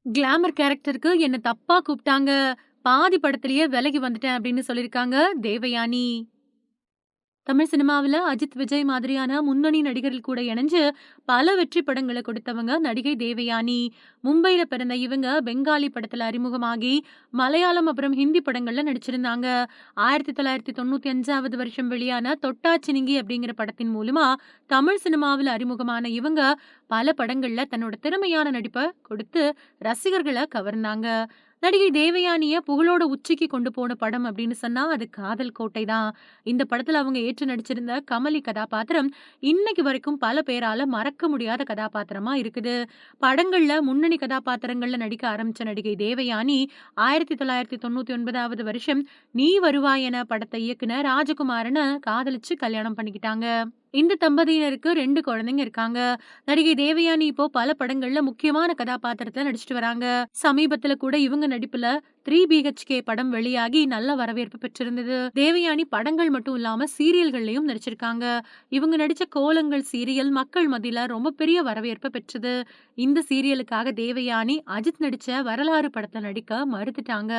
Glamour கேரக்டருக்கு என்ன தப்பா கூப்ட்டாங்க. பாதி படத்திலேயே விலகி வந்துட்டேன் அப்படின்னு சொல்லியிருக்காங்க தேவயானி. தமிழ் சினிமாவுல அஜித், விஜய் மாதிரியான முன்னணி நடிகர்கள் கூட இணைஞ்சு பல வெற்றி படங்கள கொடுத்தவங்க நடிகை தேவயானி. மும்பைல பிறந்த இவங்க பெங்காலி படத்துல அறிமுகமாகி மலையாளம் அப்புறம் ஹிந்தி படங்கள்ல நடிச்சிருந்தாங்க. 1995வது வருஷம் வெளியான தொட்டாச்சினுங்கி அப்படிங்கிற படத்தின் மூலமா தமிழ் சினிமாவுல அறிமுகமான இவங்க பல படங்கள்ல தன்னோட திறமையான நடிப்ப கொடுத்து ரசிகர்கள கவர்ந்தாங்க. நடிகை தேவயானிய புகழோட உச்சிக்கு கொண்டு போன படம் அப்படின்னு சொன்னா அது காதல் கோட்டை தான். இந்த படத்துல அவங்க ஏற்று நடிச்சிருந்த கமலி கதாபாத்திரம் இன்னைக்கு வரைக்கும் பல பேரால மறக்க முடியாத கதாபாத்திரமா இருக்குது. படங்கள்ல முன்னணி கதாபாத்திரங்கள்ல நடிக்க ஆரம்பிச்ச நடிகை தேவயானி 1999வது வருஷம் நீ வருவாய் என படத்தை இயக்குன ராஜகுமாரனை காதலிச்சு கல்யாணம் பண்ணிக்கிட்டாங்க. இந்த தம்பதியினருக்கு 2 குழந்தைங்க இருக்காங்க. நடிகை தேவயானி இப்போ பல படங்கள்ல முக்கியமான கதாபாத்திரத்துல நடிச்சிட்டு வராங்க. சமீபத்துல கூட இவங்க நடிப்புல 3 BHK படம் வெளியாகி நல்ல வரவேற்பு பெற்றிருந்தது. தேவயானி படங்கள் மட்டும் இல்லாம சீரியல்கள்லயும் நடிச்சிருக்காங்க. இவங்க நடிச்ச கோலங்கள் சீரியல் மக்கள் மத்தியில ரொம்ப பெரிய வரவேற்பு பெற்றது. இந்த சீரியலுக்காக தேவயானி அஜித் நடிச்ச வரலாறு படத்துல நடிக்க மறுத்துட்டாங்க.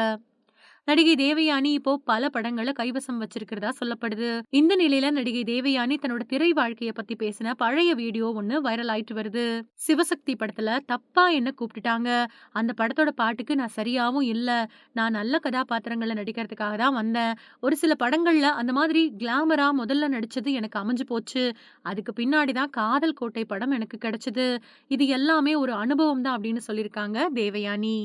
நடிகை தேவயானி இப்போ பல படங்கள கைவசம் வச்சிருக்கிறதா சொல்லப்படுது. இந்த நிலையில நடிகை தேவயானி தன்னோட திரை வாழ்க்கைய பத்தி பேசின பழைய வீடியோ ஒண்ணு வைரல் ஆயிட்டு வருது. சிவசக்தி படத்துல தப்பா என்ன கூப்பிட்டுட்டாங்க. அந்த படத்தோட பாட்டுக்கு நான் சரியாவும் இல்ல. நான் நல்ல கதாபாத்திரங்கள்ல நடிக்கிறதுக்காக தான் வந்தேன். ஒரு சில படங்கள்ல அந்த மாதிரி கிளாமரா முதல்ல நடிச்சது எனக்கு அமைஞ்சு போச்சு. அதுக்கு பின்னாடி தான் காதல் கோட்டை படம் எனக்கு கிடைச்சது. இது எல்லாமே ஒரு அனுபவம் தான் அப்படின்னு சொல்லியிருக்காங்க தேவயானி.